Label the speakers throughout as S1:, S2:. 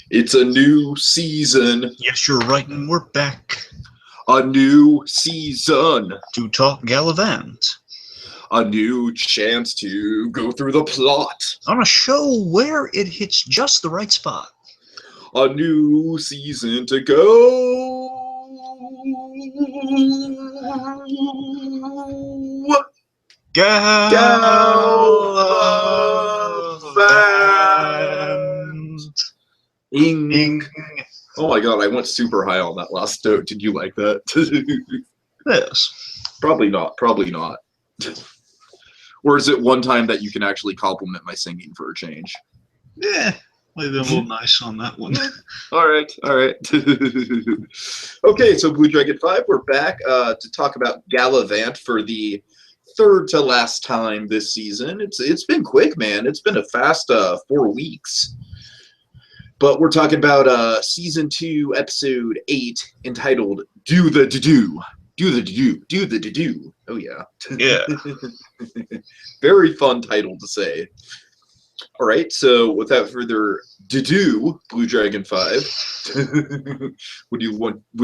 S1: It's a new season.
S2: Yes, you're right, and we're back
S1: A new season.
S2: to talk Galavant.
S1: A new chance to go through the plot.
S2: On a show where it hits just the right spot.
S1: A new season to go.
S2: Galavant-Ing.
S1: Oh my god, I went super high on that last note. Did you like that?
S2: Yes.
S1: Probably not. Probably not. Or is it one time that you can actually compliment my singing for a change?
S2: Yeah, might have been a little nice on that one.
S1: All right, all right. Okay, so BlueDragonFive, we're back to talk about Galavant for the third to last time this season. It's been quick, man. It's been a fast 4 weeks. But we're talking about season 2, episode 8, entitled "Do the Do." Do the do, do the do. Oh yeah.
S2: Yeah.
S1: Very fun title to say. All right, so without further ado, BlueDragonFive, would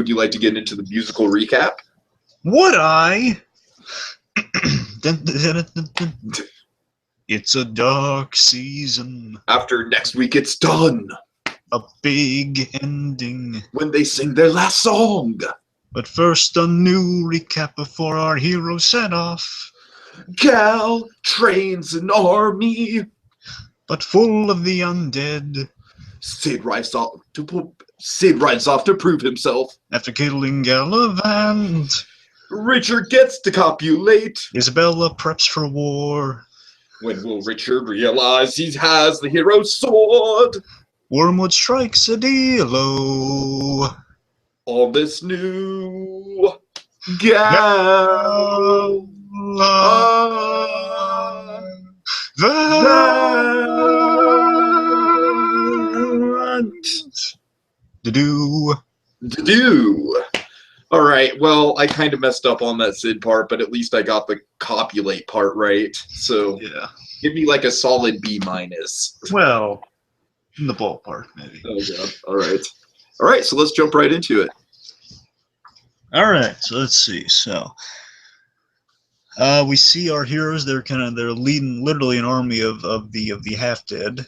S1: you like to get into the musical recap?
S2: Would I? It's a dark season.
S1: After next week, it's done.
S2: A big ending.
S1: When they sing their last song.
S2: But first, a new recap before our heroes set off.
S1: Gal trains an army,
S2: but full of the undead.
S1: Sid rides off to prove himself.
S2: After killing Galavant,
S1: Richard gets to copulate.
S2: Isabella preps for war.
S1: When will Richard realize he has the hero's sword?
S2: Wormwood strikes a deal-o.
S1: On this new Galavant.
S2: Do.
S1: All right, well, I kind of messed up on that Sid part, but at least I got the copulate part right. So
S2: yeah,
S1: give me like a solid B minus.
S2: Well, in the ballpark, maybe.
S1: Oh god. All right. So let's jump right into it.
S2: All right. So let's see. So we see our heroes. They're leading literally an army of the half dead.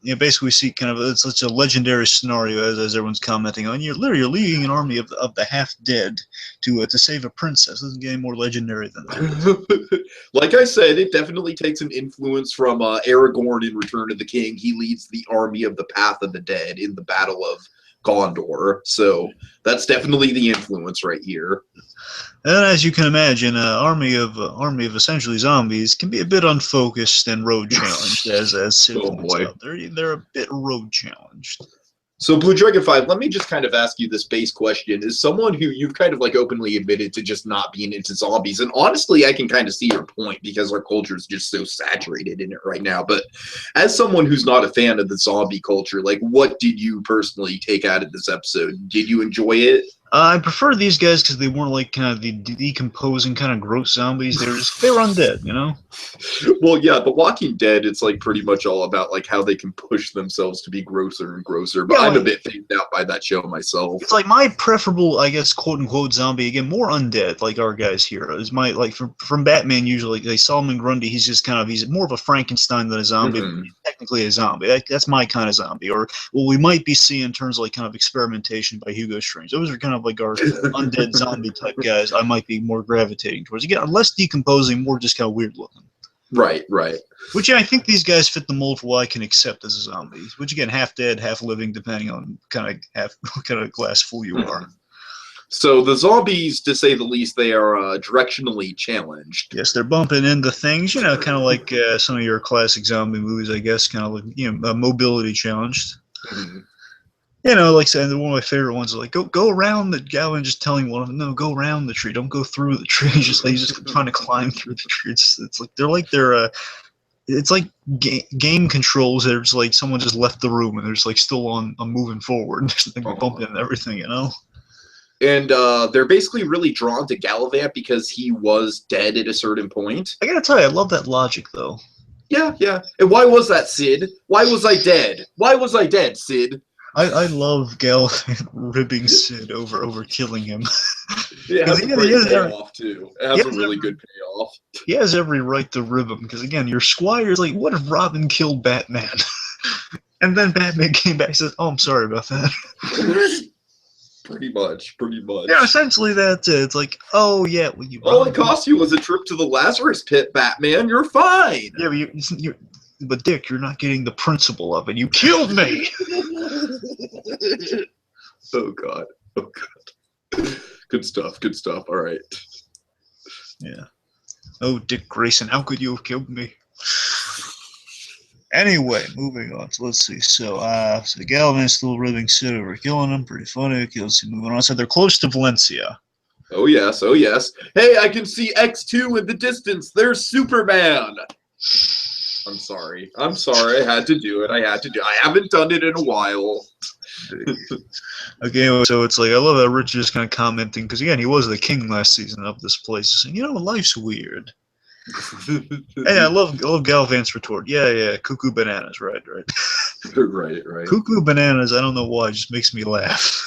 S2: You know, basically, we see kind of it's such a legendary scenario as everyone's commenting on. You're leading an army of the half dead to save a princess. Doesn't get any more legendary than that.
S1: Like I said, it definitely takes an influence from Aragorn in Return of the King. He leads the army of the Path of the Dead in the Battle of Gondor. So that's definitely the influence right here.
S2: And as you can imagine, an army of essentially zombies can be a bit unfocused and road challenged, as Sid points out. They're a bit road challenged.
S1: So BlueDragonFive, let me just kind of ask you this base question. As someone who you've kind of like openly admitted to just not being into zombies, and honestly, I can kind of see your point because our culture is just so saturated in it right now. But as someone who's not a fan of the zombie culture, like what did you personally take out of this episode? Did you enjoy it?
S2: I prefer these guys because they weren't like kind of the decomposing kind of gross zombies. They were undead, you know?
S1: Well, yeah, The Walking Dead, it's like pretty much all about like how they can push themselves to be grosser and grosser. But yeah, I'm a bit phased out by that show myself. It's
S2: like my preferable, I guess, quote unquote zombie, again, more undead, like our guys here. Is my like from Batman usually, like Solomon Grundy, he's more of a Frankenstein than a zombie.
S1: Mm-hmm.
S2: But he's technically a zombie. That's my kind of zombie. Or what we might be seeing in terms of like kind of experimentation by Hugo Strange. Those are kind of like our undead zombie type guys. I might be more gravitating towards. Again, less decomposing, more just kind of weird looking.
S1: Right.
S2: Which I think these guys fit the mold for what I can accept as a zombie. Which again, half dead, half living, depending on what kind of glass full you are.
S1: So the zombies, to say the least, they are directionally challenged.
S2: Yes, they're bumping into things, you know, kind of like some of your classic zombie movies, I guess, kind of like, you know, mobility challenged.
S1: Mm-hmm.
S2: You know, like saying one of my favorite ones is like go around the Gavin, just telling one of them, no, go around the tree, don't go through the tree. He's just trying to climb through the tree. It's like it's like game controls. There's like someone just left the room and they're just like still on moving forward, just like bumping into everything, you know.
S1: And they're basically really drawn to Galavant because he was dead at a certain point.
S2: I gotta tell you, I love that logic though.
S1: Yeah. And why was that, Sid? Why was I dead? Why was I dead, Sid?
S2: I love Galavant ribbing Sid over killing him.
S1: It has a
S2: He
S1: great
S2: has
S1: payoff too. It has a really good payoff.
S2: he has every right to rib him because again, your squire's like, what if Robin killed Batman? And then Batman came back and says, "Oh, I'm sorry about that."
S1: Pretty much.
S2: Yeah, essentially that's it. It's like, oh yeah, well,
S1: All it cost you was a trip to the Lazarus Pit, Batman. You're fine.
S2: Yeah, but Dick, you're not getting the principle of it. You killed me.
S1: Oh God. Good stuff. All right.
S2: Yeah. Oh, Dick Grayson, how could you have killed me? Anyway, moving on. So let's see. So Galavant's still ribbing Sid over killing him. Pretty funny. Okay, let's see. Moving on. So they're close to Valencia.
S1: Oh yes. Hey, I can see X2 in the distance. There's Superman. I'm sorry. I had to do it. I haven't done it in a while.
S2: Okay, so it's like, I love how Richard is kind of commenting, because again, he was the king last season of this place. And life's weird. Hey, I love Galavant's retort. Yeah, cuckoo bananas, right.
S1: Right.
S2: Cuckoo bananas, I don't know why, it just makes me laugh.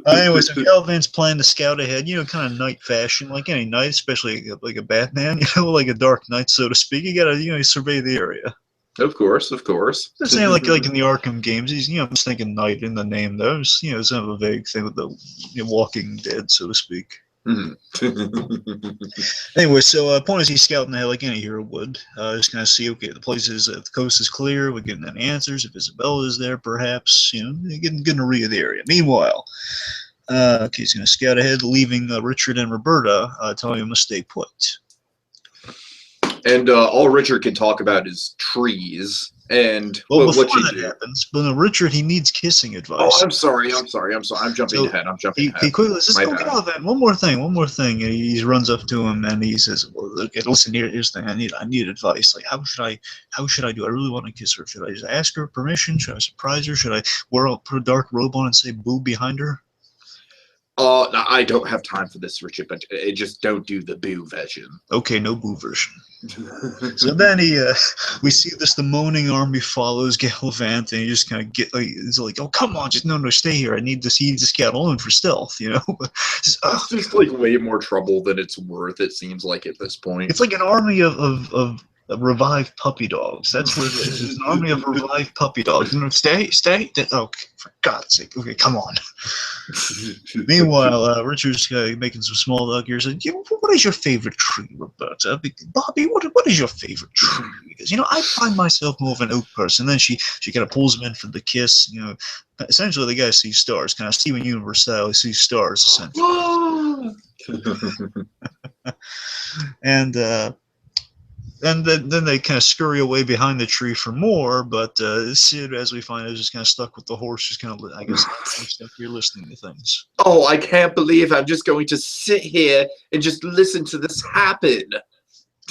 S2: Anyway, so Galavant's planning to scout ahead, kind of night fashion, like any night, especially like a Batman, like a dark night, so to speak. You gotta, survey the area.
S1: Of course.
S2: Just saying, like in the Arkham games, he's, I'm just thinking night in the name, though. It's, it's kind of a vague thing with the Walking Dead, so to speak. Anyway, so point is he's scouting ahead like any hero would. Just kind of see, okay, the place is, the coast is clear, we're getting any answers. If Isabella is there, perhaps, getting a read of the area. Meanwhile, okay, he's going to scout ahead, leaving Richard and Roberta, telling him to stay put.
S1: And all Richard can talk about is trees. And
S2: well, before that happens, but Richard, he needs kissing advice.
S1: Oh, I'm sorry. I'm jumping ahead.
S2: He quickly says, Galavant, one more thing. And he runs up to him and he says, well, okay, listen, here's the thing. I need advice. Like, how should I do? I really want to kiss her. Should I just ask her permission? Should I surprise her? Should I put a dark robe on and say boo behind her?
S1: No, I don't have time for this, Richard, but just don't do the boo version.
S2: Okay, no boo version. So then we see the moaning army follows Galavant, and he just kind of he's like, oh, come on, just no, stay here. I need to see this scout alone for stealth, It's
S1: just like way more trouble than it's worth, it seems like at this point.
S2: It's like an army of revived puppy dogs. That's what it is. It's an army of revived puppy dogs. Stay. Oh, for God's sake. Okay, come on. Meanwhile, Richard's making some small talk here. Said, what is your favorite tree, Roberta? Bobby, what is your favorite tree? Because, I find myself more of an oak person. Then she kind of pulls him in for the kiss. Essentially, the guy sees stars. Kind of Steven Universe style. He sees stars, essentially. And then they kind of scurry away behind the tree for more, but Sid, as we find, is just kind of stuck with the horse, just kind of, I guess, stuck here listening to things.
S1: Oh, I can't believe I'm just going to sit here and just listen to this happen.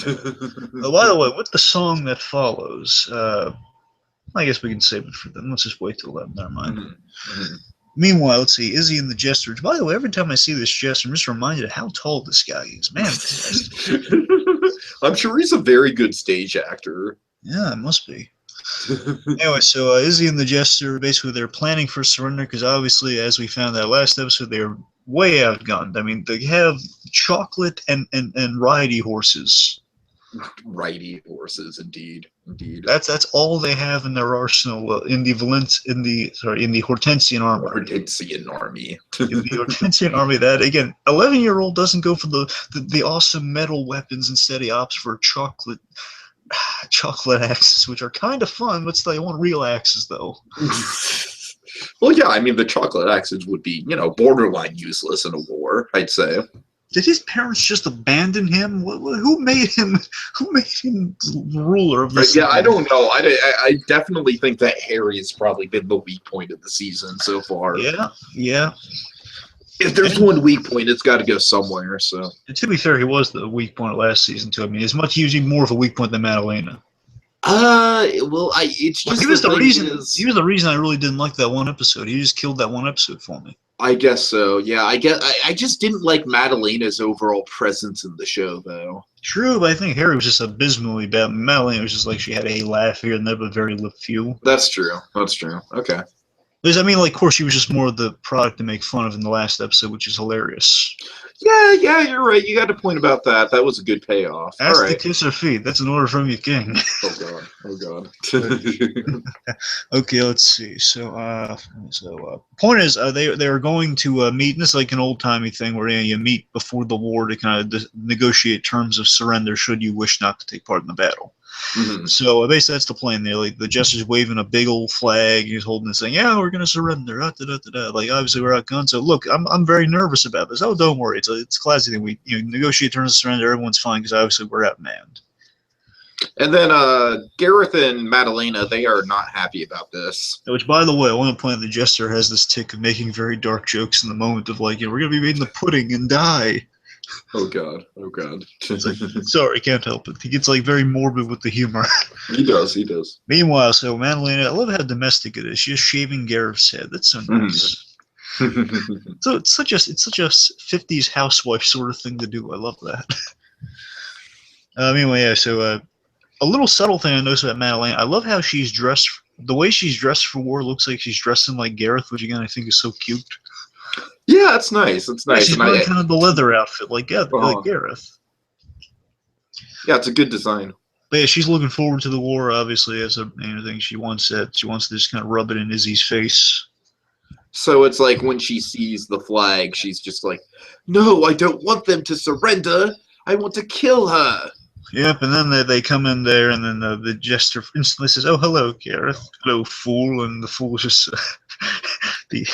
S2: Oh, by the way, with the song that follows, I guess we can save it for them. Let's just wait till then. Never mind. Mm-hmm. Meanwhile, let's see, Izzy and the Jester. By the way, every time I see this Jester, I'm just reminded of how tall this guy is. Man,
S1: I'm sure he's a very good stage actor.
S2: Yeah, it must be. Anyway, so Izzy and the Jester, basically, they're planning for surrender because obviously, as we found out last episode, they're way outgunned. I mean, they have chocolate and ridey horses.
S1: Ridey horses, indeed.
S2: That's all they have in their arsenal in the Hortensian army.
S1: Hortensian army.
S2: In the Hortensian army, that again, 11-year-old doesn't go for the awesome metal weapons. Instead, he opts for chocolate axes, which are kind of fun, but still, they want real axes though.
S1: Well, yeah, I mean the chocolate axes would be, borderline useless in a war, I'd say.
S2: Did his parents just abandon him? Who made him? Who made him ruler of this?
S1: Yeah, I don't know. I definitely think that Harry has probably been the weak point of the season so far.
S2: Yeah.
S1: If there's one weak point, it's got to go somewhere. So,
S2: and to be fair, he was the weak point last season too. I mean, as much usually more of a weak point than Madalena.
S1: It's just
S2: he was the reason. He was the reason I really didn't like that one episode. He just killed that one episode for me.
S1: I guess so. Yeah, I just didn't like Madalena's overall presence in the show, though.
S2: True, but I think Harry was just abysmally bad. Madalena was just like she had a laugh here and there, but very few.
S1: That's true. Okay.
S2: Because, I mean, like, of course, she was just more of the product to make fun of in the last episode, which is hilarious.
S1: Yeah, you're right. You got a point about that. That was a good payoff. All
S2: Ask to
S1: right.
S2: kiss her feet. That's an order from your king.
S1: Oh God.
S2: Okay, let's see. Point is, they are going to meet. And this is like an old timey thing where you meet before the war to kind of negotiate terms of surrender should you wish not to take part in the battle.
S1: Mhm.
S2: So basically, that's the plan there. Like the jester's waving a big old flag. He's holding it, saying, "Yeah, we're gonna surrender." Like obviously we're outgunned. So look, I'm very nervous about this. Oh, don't worry. It's a classy thing. We negotiate terms of surrender. Everyone's fine because obviously we're outmanned.
S1: And then Gareth and Madalena, they are not happy about this.
S2: Which, by the way, I want to point out the jester has this tick of making very dark jokes in the moment of like, we're gonna be made in the pudding and die.
S1: Oh God.
S2: It's like, sorry, can't help it. He gets like very morbid with the humor.
S1: He does.
S2: Meanwhile, so Madalena, I love how domestic it is. She's just shaving Gareth's head. That's so nice. So it's such a 50s housewife sort of thing to do. I love that. Anyway, yeah. So a little subtle thing I noticed about Madalena, I love how she's dressed. The way she's dressed for war looks like she's dressing like Gareth, which again I think is so cute.
S1: Yeah, that's nice. It's nice.
S2: She's wearing kind of the leather outfit, like Gareth.
S1: Yeah, it's a good design.
S2: But yeah, she's looking forward to the war. Obviously, as a thing she wants it. She wants to just kind of rub it in Izzy's face.
S1: So it's like when she sees the flag, she's just like, "No, I don't want them to surrender. I want to kill her."
S2: Yep, and then they come in there, and then the jester instantly says, "Oh, hello, Gareth. Hello, fool." And the fool just the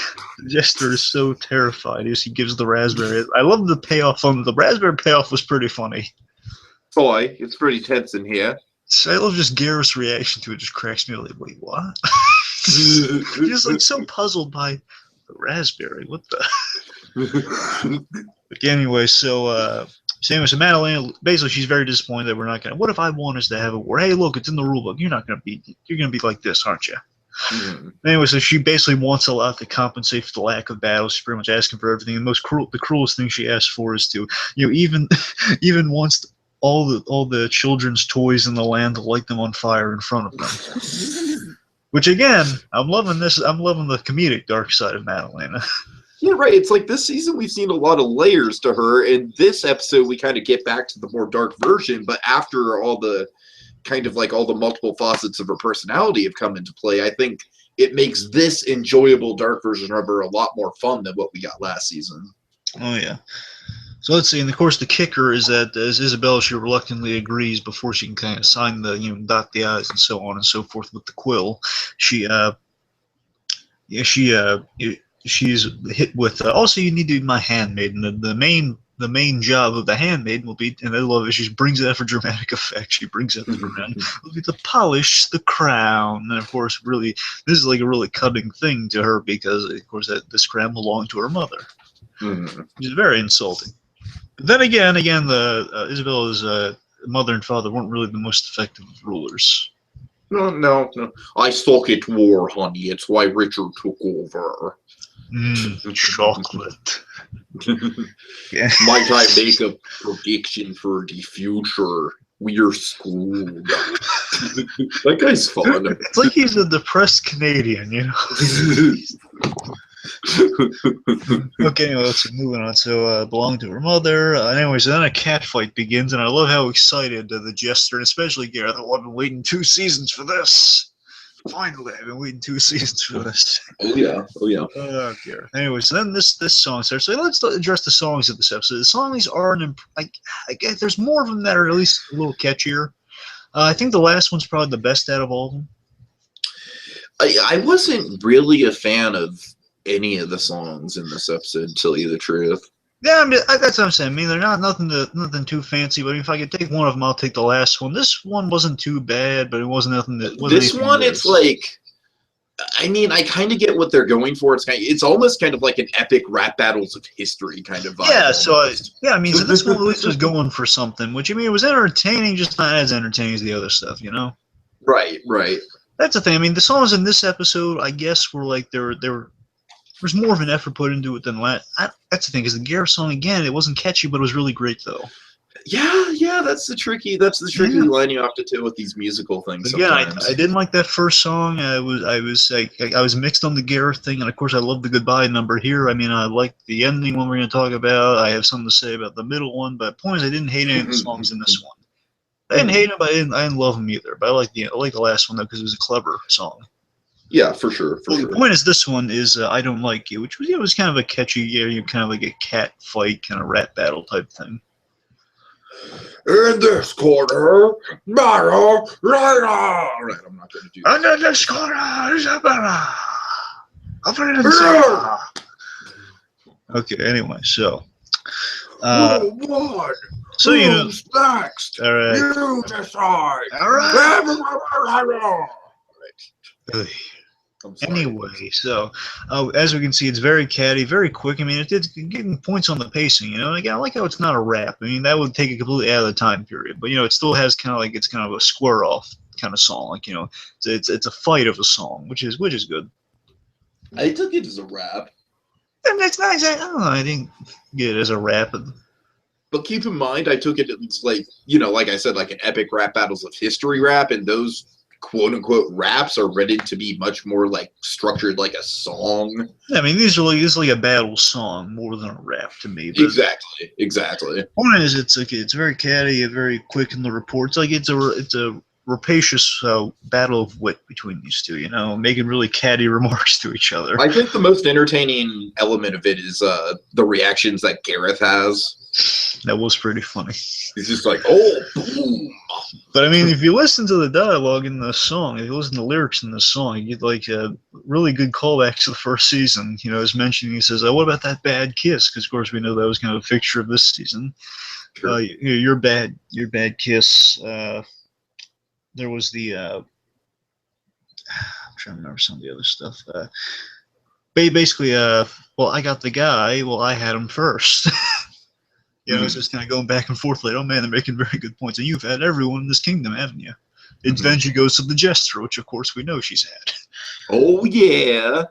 S2: jester is so terrified as he gives the raspberry. I love the payoff on the raspberry payoff was pretty funny.
S1: Boy, it's pretty tense in here.
S2: So I love just Gareth's reaction to it. Just cracks me up. Like, wait, what? He's like so puzzled by the raspberry. What the? But anyway, so Madalena, basically, she's very disappointed that we're not gonna. What if I want us to have a war? Hey, look, it's in the rule book. You're gonna be like this, aren't you? Anyway, so she basically wants a lot to compensate for the lack of battles. She's pretty much asking for everything. The cruelest thing she asks for is to, even wants all the children's toys in the land to light them on fire in front of them. Which again, I'm loving this. I'm loving the comedic dark side of Madalena.
S1: Yeah, right. It's like this season we've seen a lot of layers to her. In this episode, we kind of get back to the more dark version, but after all the kind of like all the multiple facets of her personality have come into play, I think it makes this enjoyable dark version of her a lot more fun than what we got last season.
S2: Oh yeah. So let's see, and of course the kicker is that as Isabella, she reluctantly agrees before she can kind of sign the, dot the I's and so on and so forth with the quill. She's hit with, also you need to be my handmaiden. The main job of the handmaiden will be, and I love it, she brings it out for dramatic effect. She brings out the dramatic, will be to polish the crown. And of course, really, this is like a really cutting thing to her because, of course, this crown belonged to her mother. Which is very insulting. But then again, the Isabella's mother and father weren't really the most effective of rulers.
S1: No. I suck at war, honey. It's why Richard took over.
S2: Chocolate. Yeah.
S1: Might I make a prediction for the future? We're screwed. That guy's fun.
S2: It's like he's a depressed Canadian, Okay, anyway, let's move on. So, belonged to her mother. Anyways, then a cat fight begins, and I love how excited the jester, and especially Gareth, I've been waiting 2 seasons for this. Finally, I've been waiting 2 seasons for this.
S1: Oh yeah.
S2: Oh, Gareth. Anyways, so then this song starts. So let's address the songs of this episode. The songs are I guess there's more of them that are at least a little catchier. I think the last one's probably the best out of all of them.
S1: I wasn't really a fan of any of the songs in this episode, to tell you the truth.
S2: Yeah, that's what I'm saying. I mean, they're not nothing too fancy. But if I could take one of them, I'll take the last one. This one wasn't too bad, but it wasn't nothing that.
S1: This one, it's like, I mean, I kind of get what they're going for. It's almost kind of like an epic rap battles of history kind of vibe.
S2: Yeah, so this one at least was going for something. Which, I mean, it was entertaining, just not as entertaining as the other stuff,
S1: Right.
S2: That's the thing. I mean, the songs in this episode, I guess, were like there's more of an effort put into it than last. That's the thing, because the Gareth song, again, it wasn't catchy, but it was really great, though.
S1: Yeah, that's the tricky line you have to do with these musical things
S2: Again,
S1: sometimes.
S2: I didn't like that first song. I was mixed on the Gareth thing, and of course I love the goodbye number here. I mean, I like the ending one we're going to talk about. I have something to say about the middle one, but the point is I didn't hate any of the songs in this one. I didn't hate them, but I didn't love them either. But I like the last one though because it was a clever song.
S1: Yeah, for sure.
S2: The point is this one is I Don't Like You, which was was kind of a catchy, kind of like a cat fight, kind of rap battle type thing.
S1: In this corner, battle right on. Right, I'm not going to do that.
S2: Under this corner, Isabella. Okay. Anyway, so.
S1: Who won?
S2: So
S1: who's next?
S2: All right.
S1: You decide.
S2: All right.
S1: Right.
S2: Anyway, so as we can see, it's very catty, very quick. I mean, it's getting points on the pacing. Again, I like how it's not a rap. I mean, that would take it completely out of the time period. But it still has it's kind of a square off kind of song. Like it's a fight of a song, which is good.
S1: I took it as a rap.
S2: And that's nice. I didn't get it as a rap.
S1: But keep in mind, I took it as like I said, like an epic rap battles of history rap, and those quote unquote raps are written to be much more like structured like a song.
S2: Yeah, I mean, this is like a battle song more than a rap to me. But
S1: Exactly.
S2: One is it's very catty, very quick in the reports. Like it's a rapacious battle of wit between these two. Making really catty remarks to each other.
S1: I think the most entertaining element of it is the reactions that Gareth has.
S2: That was pretty funny.
S1: He's just like, oh, boom.
S2: But I mean, if you listen to the dialogue in the song, if you listen to the lyrics in the song, you get like a really good callback to the first season. As mentioned, he says, "What about that bad kiss?" Because of course we know that was kind of a fixture of this season.
S1: Sure.
S2: Your bad kiss. There was the. I'm trying to remember some of the other stuff. Basically, well, I got the guy. Well, I had him first. It's just kind of going back and forth like, oh man, they're making very good points. And you've had everyone in this kingdom, haven't you? Then she goes to the jester, which of course we know she's had.
S1: Oh yeah.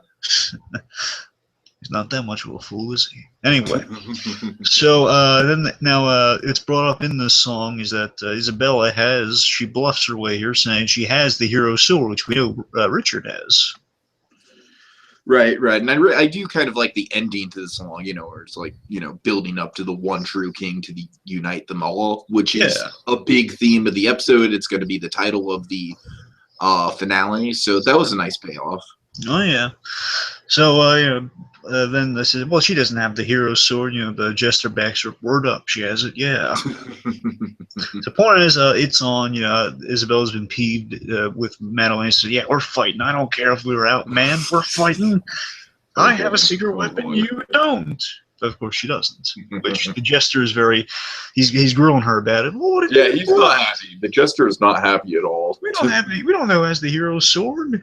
S2: He's not that much of a fool, is he? Anyway, so now it's brought up in this song is that Isabella she bluffs her way here, saying she has the hero sword, which we know Richard has.
S1: Right, and I do kind of like the ending to the song, where it's like, building up to the one true king to unite them all, which is a big theme of the episode. It's going to be the title of the finale, so that was a nice payoff.
S2: Oh yeah. So then they said, well, she doesn't have the hero sword. The jester backs her word up. She has it. Yeah. The point is, it's on. Isabella's been peeved with Madeleine. Says, yeah, we're fighting. I don't care if we were out, man. We're fighting. I have a secret weapon. You don't. Of course, she doesn't. Which the jester is he's grilling her about it. Well,
S1: he's not happy. The jester is not happy at all.
S2: We don't know who has the hero sword.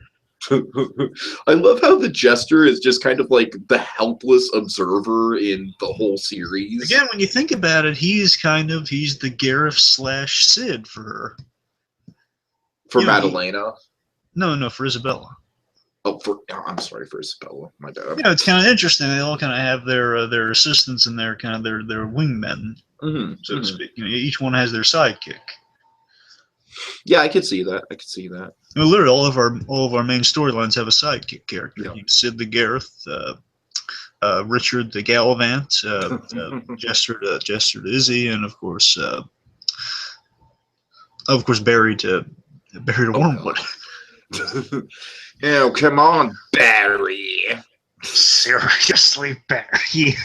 S1: I love how the jester is just kind of like the helpless observer in the whole series.
S2: Again, when you think about it, he's the Gareth / Sid for her.
S1: For Madalena?
S2: No, for Isabella.
S1: Oh, I'm sorry, for Isabella. My bad.
S2: It's kind of interesting. They all kind of have their assistants and their wingmen, so to speak. Each one has their sidekick.
S1: Yeah, I could see that.
S2: Literally, all of our main storylines have a sidekick character. Yeah. Sid the Gareth, Richard the Galavant, Jester to Izzy, and of course Barry to Wormwood.
S1: Oh, come on, Barry.
S2: Seriously, Barry.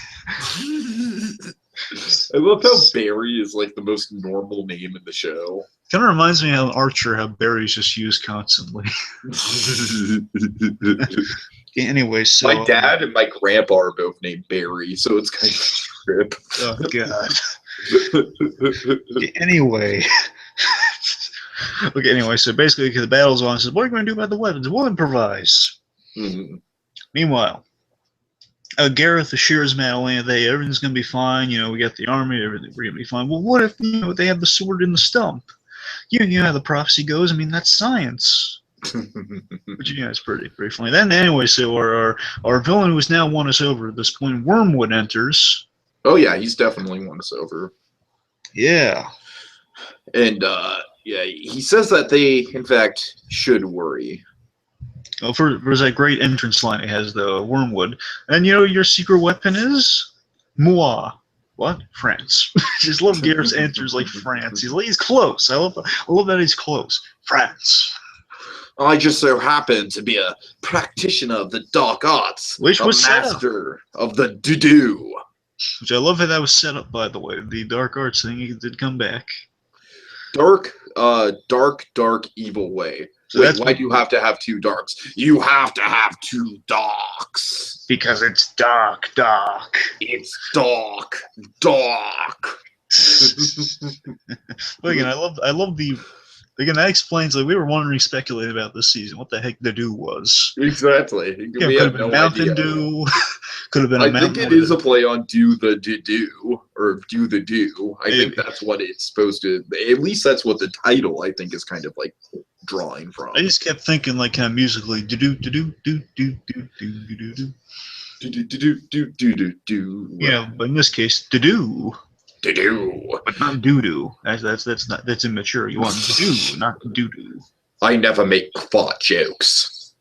S1: I love how Barry is like the most normal name in the show.
S2: Kind of reminds me of Archer, how Barry's just used constantly. Anyway, so
S1: my dad and my grandpa are both named Barry, so it's kind of a trip.
S2: Oh God. Anyway. Okay, so basically, because the battle's on, says, what are you going to do about the weapons? We'll improvise. Meanwhile, Gareth assures Madeleine that everything's going to be fine. We got the army, we're going to be fine. Well, what if they have the sword in the stump? You know how the prophecy goes. I mean, that's science. Which it's pretty funny. Then anyway, so our villain, who's now won us over at this point, Wormwood, enters.
S1: Oh yeah, he's definitely won us over.
S2: Yeah.
S1: And yeah, he says that they, in fact, should worry.
S2: Well, there's that great entrance line it has, the Wormwood. And you know your secret weapon is? Moi. What? France. Just love Garrett's answers like France. He's close. I love that he's close. France.
S1: I just so happen to be a practitioner of the dark arts,
S2: Which
S1: a
S2: was set up.
S1: master of the doo-doo.
S2: Which I love how that was set up, by the way. The dark arts thing did come back.
S1: Dark, evil way.
S2: So
S1: Wait, why do you have to have two darks? You have to have two darks.
S2: Because it's dark.
S1: It's dark.
S2: But again, I love the. Again, that explains, like, we were wondering, speculating about this season, what the heck the do was.
S1: Exactly.
S2: Yeah, could have been Mountain Dew. Could have been
S1: I think it is a play on do the do, or do the do. I think that's what it's supposed to, at least that's what the title, I think, is kind of like drawing from.
S2: I just kept thinking, like, kind of musically, do do do do do do do do do do do. Yeah, but in this case, do. But not doo-doo. That's immature. You want to-do, not doo-doo.
S1: I never make fart jokes.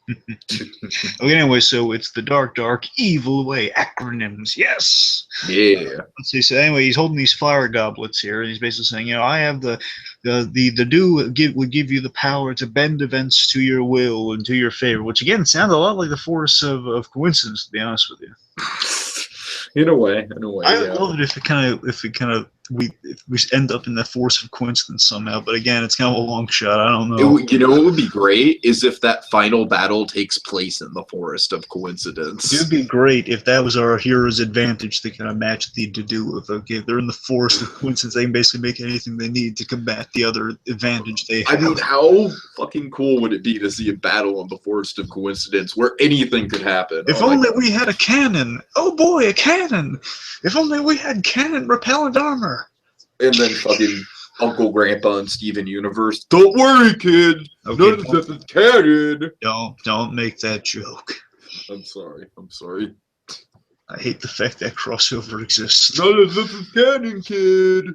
S2: Okay, anyway, so it's the dark, evil way. Acronyms, yes.
S1: Yeah.
S2: Let's see. So anyway, he's holding these fire goblets here, and he's basically saying, you know, I have the do would give you the power to bend events to your will and to your favor. Which again sounds a lot like the force of coincidence, to be honest with you.
S1: In a way,
S2: I would love it if we end up in the force of coincidence somehow. But again, it's kind of a long shot. I don't know.
S1: You know what would be great is if that final battle takes place in the forest of coincidence.
S2: It would be great if that was our hero's advantage to kind of match the to-do with. Okay, if they're in the forest of coincidence, they can basically make anything they need to combat the other advantage they have.
S1: I mean, how fucking cool would it be to see a battle in the forest of coincidence where anything could happen?
S2: If only we had a cannon. Oh boy, a cannon. If only we had cannon repellent armor.
S1: And then fucking Uncle Grandpa and Steven Universe. Don't worry, kid.
S2: Okay,
S1: none of this is canon.
S2: Don't make that joke.
S1: I'm sorry.
S2: I hate the fact that crossover exists.
S1: None of this is canon, kid.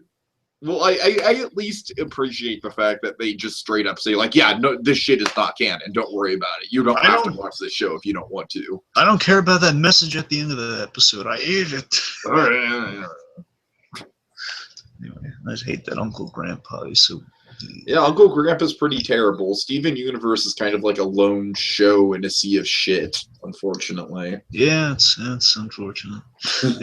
S1: Well, I at least appreciate the fact that they just straight up say, like, yeah, no, this shit is not canon. Don't worry about it. You don't have to watch this show if you don't want to.
S2: I don't care about that message at the end of the episode. I hate it.
S1: All right.
S2: Anyway, I just hate that Uncle Grandpa. He's so...
S1: Yeah, Uncle Grandpa's pretty terrible. Steven Universe is kind of like a lone show in a sea of shit, unfortunately.
S2: Yeah, it's unfortunate.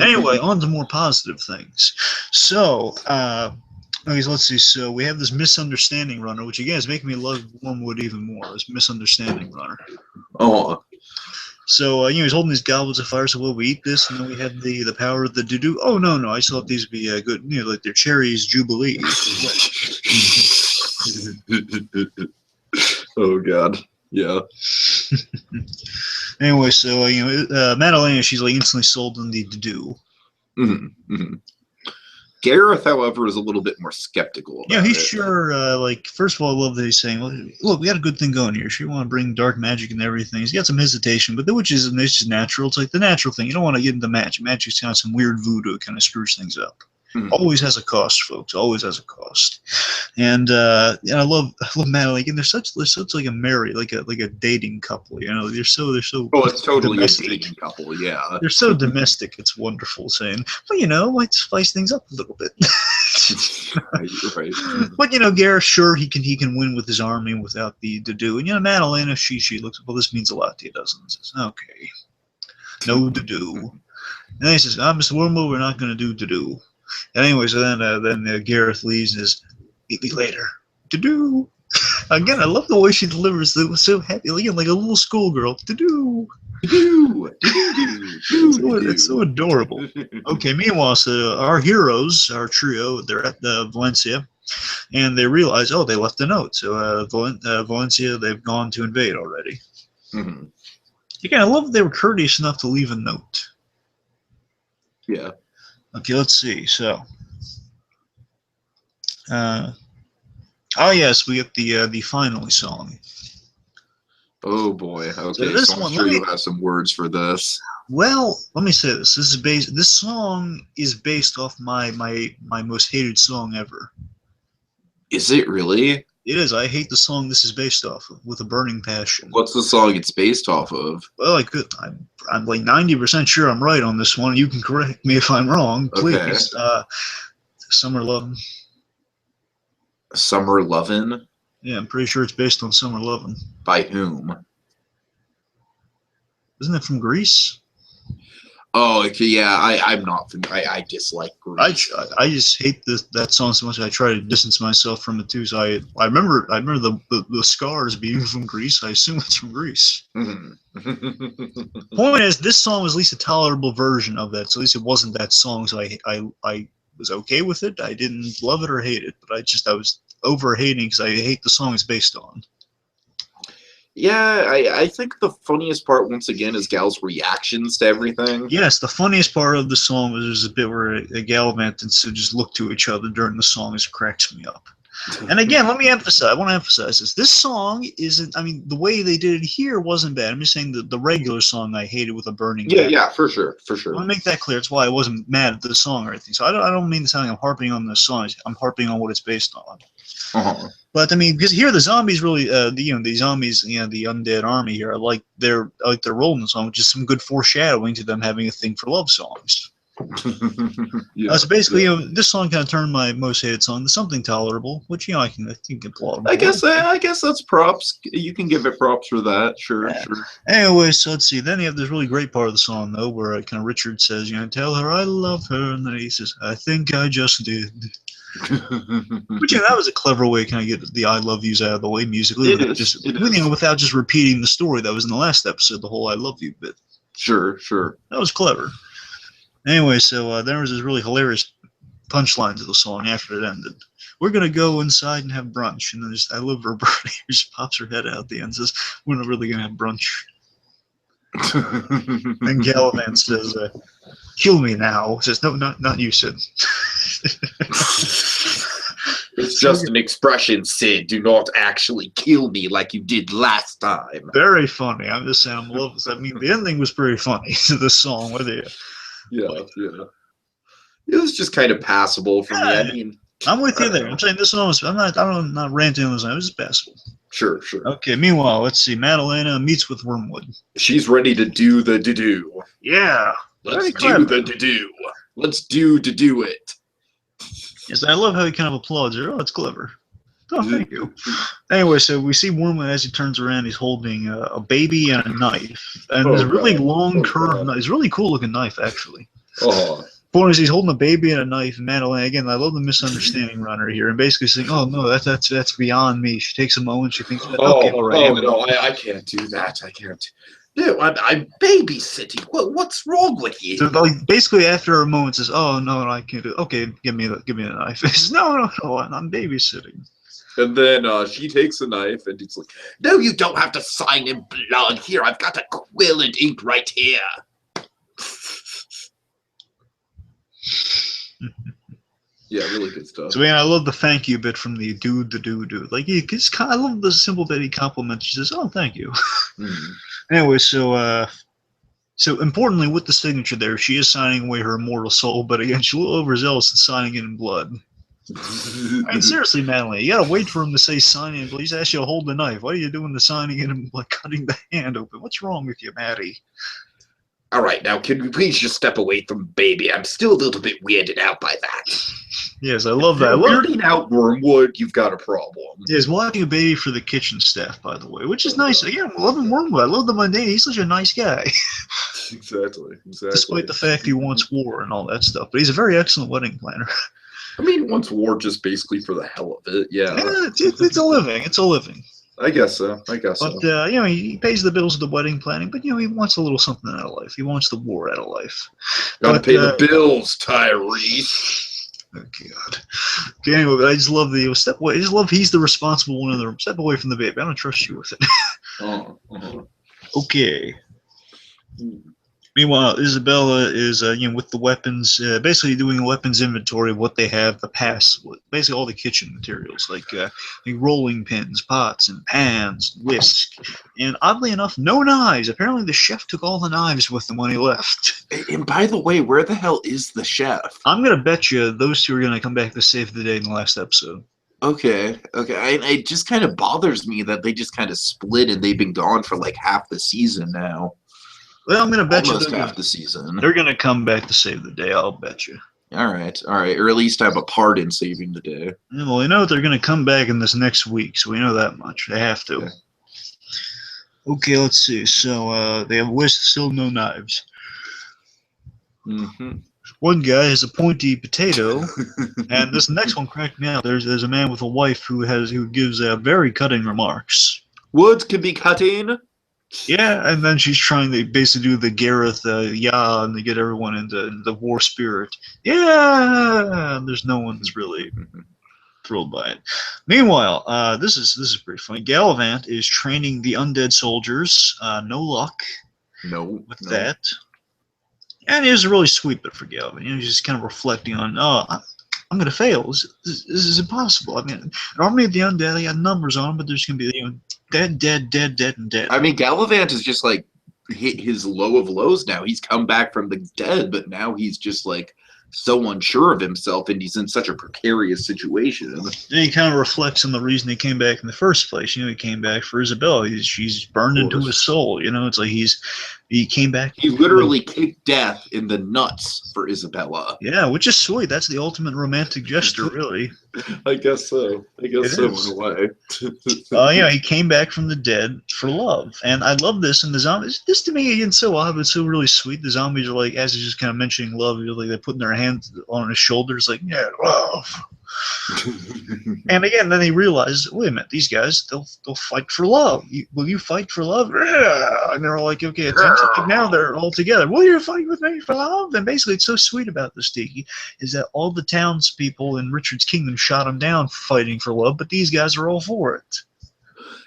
S2: Anyway, on to more positive things. So, okay, so let's see. So we have this misunderstanding runner, which again is making me love Wormwood even more. This misunderstanding runner.
S1: Oh.
S2: So, you know, he's holding these goblets of fire, so well, we eat this, and then we have the power of the do-do. Oh, no, I just thought these would be good, you know, like they're cherries Jubilee.
S1: Oh, God. Yeah.
S2: Anyway, so, you know, Madalena, she's like instantly sold on the do-do.
S1: Mm-hmm. Mm-hmm. Gareth, however, is a little bit more skeptical about
S2: he's sure, like, first of all, I love that he's saying, look, we got a good thing going here. Sure, you want to bring dark magic and everything. He's got some hesitation, but which is natural. It's like the natural thing. You don't want to get into magic. Magic's kind of some weird voodoo. It kind of screws things up. Mm-hmm. Always has a cost, folks. Always has a cost. And I love Madeline. And they're such like a married, like a dating couple. You know, they're so.
S1: Oh, it's totally
S2: domestic.
S1: A dating couple. Yeah,
S2: they're so domestic. It's wonderful. Saying, well, you know, might spice things up a little bit. Right. But you know, Gareth, sure he can win with his army without the do. And you know, Madalena, she looks. Well, this means a lot to you, doesn't it? Says, okay, no do. And then he says, Mr. Wormwood, we're not going to do. And anyway, so then Gareth leaves and says, meet me later. To-do. Again, I love the way she delivers it. It was so happy. Again, like a little schoolgirl. To-do. It's so adorable. Okay, meanwhile, so our heroes, our trio, they're at Valencia, and they realize, they left a note. So Valencia, they've gone to invade already.
S1: Mm-hmm.
S2: Again, I love that they were courteous enough to leave a note.
S1: Yeah.
S2: Okay, let's see. So, yes, we get the finally song.
S1: Oh boy.
S2: So
S1: Okay,
S2: this
S1: so I'm
S2: one,
S1: sure you have some words for this.
S2: well, let me say this. This song is based off my most hated song ever.
S1: Is it really?
S2: It is. I hate the song this is based off of with a burning passion.
S1: What's the song it's based off of?
S2: Well, I'm like 90% sure I'm right on this one. You can correct me if I'm wrong,
S1: Okay.
S2: please. Summer Lovin'.
S1: Summer Lovin'?
S2: Yeah, I'm pretty sure it's based on Summer Lovin'.
S1: By whom?
S2: Isn't it from Greece?
S1: Oh, okay, yeah, I'm not. I dislike Greece.
S2: I just hate that song so much. I try to distance myself from it too. So I remember the scars being from Greece. I assume it's from Greece. Point is, this song was at least a tolerable version of that. So at least it wasn't that song. So I was okay with it. I didn't love it or hate it, but I was over hating because I hate the song it's based on.
S1: Yeah, I think the funniest part, once again, is Gal's reactions to everything.
S2: Yes, the funniest part of the song was there's a bit where Galavant and Sue just look to each other during the song. It cracks me up. And again, I want to emphasize this. This song isn't, I mean, the way they did it here wasn't bad. I'm just saying the regular song I hated with a burning
S1: Yeah,
S2: passion.
S1: yeah, for sure.
S2: I want to make that clear. That's why I wasn't mad at the song or anything. So I don't mean to sound like I'm harping on the song. I'm harping on what it's based on.
S1: Uh-huh.
S2: But I mean, because here the zombies really, the zombies, the undead army here, I like their role in the song, which is some good foreshadowing to them having a thing for love songs.
S1: Yeah,
S2: So basically,
S1: yeah.
S2: this song kind of turned my most hated song to something tolerable, which I think applaud.
S1: I guess that's props. You can give it props for that. Sure,
S2: Yeah.
S1: sure.
S2: Anyway, so let's see. Then you have this really great part of the song though, where kind of Richard says, tell her I love her, and then he says, I think I just did. Which that was a clever way to kind of get the I love yous out of the way musically, without just repeating the story that was in the last episode, the whole I love you bit.
S1: Sure, sure.
S2: That was clever. Anyway, so there was this really hilarious punchline to the song after it ended. We're gonna go inside and have brunch, and then I love Roberta just pops her head out at the end and says, "We're not really gonna have brunch." And Galavant says, "Kill me now." Says, "No, not you, Sid."
S1: It's just an expression, Sid. Do not actually kill me like you did last time.
S2: Very funny. I'm just saying, I'm loving. I mean, the ending was pretty funny to the song.
S1: Yeah. It was just kind of passable for me. I mean,
S2: I'm with you there. I'm saying this one was. I'm not ranting on this one. It was passable.
S1: Sure.
S2: Okay. Meanwhile, let's see. Madalena meets with Wormwood.
S1: She's ready to do the do.
S2: Yeah.
S1: Let's do the do. Let's do it.
S2: Yes, I love how he kind of applauds her. Oh, it's clever. Oh, thank you. Anyway, so we see Wormwood as he turns around. He's holding a baby and a knife, and there's a really long curved knife. It's a really cool looking knife, actually.
S1: Oh.
S2: Point is, he's holding a baby and a knife, and Madeleine, again, I love the misunderstanding runner here, and basically saying, "Oh no, that's beyond me." She takes a moment, she thinks, "Okay, all right."
S1: No, I can't do that. I can't. No, I'm babysitting. What's wrong with you?
S2: So, like, basically, after a moment, says, "Oh no, I can't do it. Okay, give me the knife." He says, "No, I'm babysitting."
S1: And then she takes a knife, and it's like, "No, you don't have to sign in blood. Here, I've got a quill and ink right here." Yeah, really good stuff.
S2: So, I love the thank you bit from the dude. Like, I love the simple bit he compliments. She says, "Oh, thank you." Anyway, so importantly, with the signature there, she is signing away her immortal soul, but again, she's a little overzealous in signing it in blood. I mean, seriously, Madeline, you gotta wait for him to say signing in blood. He's asked you to hold the knife. What are you doing the signing in and like cutting the hand open? What's wrong with you, Maddie?
S1: All right, now can we please just step away from baby? I'm still a little bit weirded out by that.
S2: Yes, I love that.
S1: Weirding out Wormwood, you've got a problem.
S2: Yes, watching a baby for the kitchen staff, by the way, which is nice. Again, I love Wormwood. I love the mundane. He's such a nice guy.
S1: Exactly.
S2: Despite the fact he wants war and all that stuff, but he's a very excellent wedding planner.
S1: I mean, he wants war just basically for the hell of it. Yeah.
S2: It's a living. It's a living.
S1: I guess so. But,
S2: he pays the bills of the wedding planning, but, he wants a little something out of life. He wants the war out of life.
S1: Gotta pay the bills, Tyrese.
S2: Oh, God. Okay, anyway, but I just love the step away. I just love he's the responsible one of the step away from the baby. I don't trust you with it.
S1: Uh-huh.
S2: Okay. Meanwhile, Isabella is, with the weapons, basically doing a weapons inventory of what they have, the past, basically all the kitchen materials, like rolling pins, pots, and pans, whisk. And oddly enough, no knives. Apparently the chef took all the knives with him when he left.
S3: And by the way, where the hell is the chef?
S2: I'm going to bet you those two are going to come back to save the day in the last episode.
S3: Okay. It just kind of bothers me that they just kind of split and they've been gone for like half the season now.
S2: Well, I'm going to bet
S3: Almost
S2: you
S3: half the season.
S2: they're going to come back to save the day, I'll bet you.
S3: All right. Or at least have a part in saving the day.
S2: Yeah, well, we know they're going to come back in this next week, so we know that much. They have to.
S3: Yeah.
S2: Okay, let's see. So they have whisk, still no knives.
S3: Mm-hmm.
S2: One guy has a pointy potato, and this next one cracked me out. There's a man with a wife who gives very cutting remarks.
S3: Wood can be cutting.
S2: Yeah, and then she's trying to basically do the Gareth yeah, and to get everyone into the war spirit. Yeah, and there's no one's really thrilled by it. Meanwhile, this is pretty funny. Galavant is training the undead soldiers. No luck with that. And it was a really sweet bit for Galavant. He's just kind of reflecting on, I'm going to fail. This is impossible. I mean, an army of the undead, they got numbers on them, but there's going to be dead, and dead.
S3: I mean, Galavant is just like hit his low of lows now. He's come back from the dead, but now he's just like so unsure of himself, and he's in such a precarious situation.
S2: And he kind of reflects on the reason he came back in the first place. He came back for Isabella. She's burned into his soul. It's like he came back.
S3: He literally kicked death in the nuts for Isabella.
S2: Yeah, which is sweet. That's the ultimate romantic gesture, really.
S3: I guess so. In a way.
S2: He came back from the dead for love. And I love this. And the zombies, this to me, again, so odd, but so really sweet. The zombies are like, as he's just kind of mentioning love, they're putting their hands on his shoulders, like, yeah, love. And again, then he realizes, wait a minute, these guys, they'll fight for love. Will you fight for love? Yeah. And they're all like, okay, attention. Like now they're all together. Will you fight with me for love? And basically, it's so sweet about this, Tiki, is that all the townspeople in Richard's kingdom shot him down fighting for love, but these guys are all for it.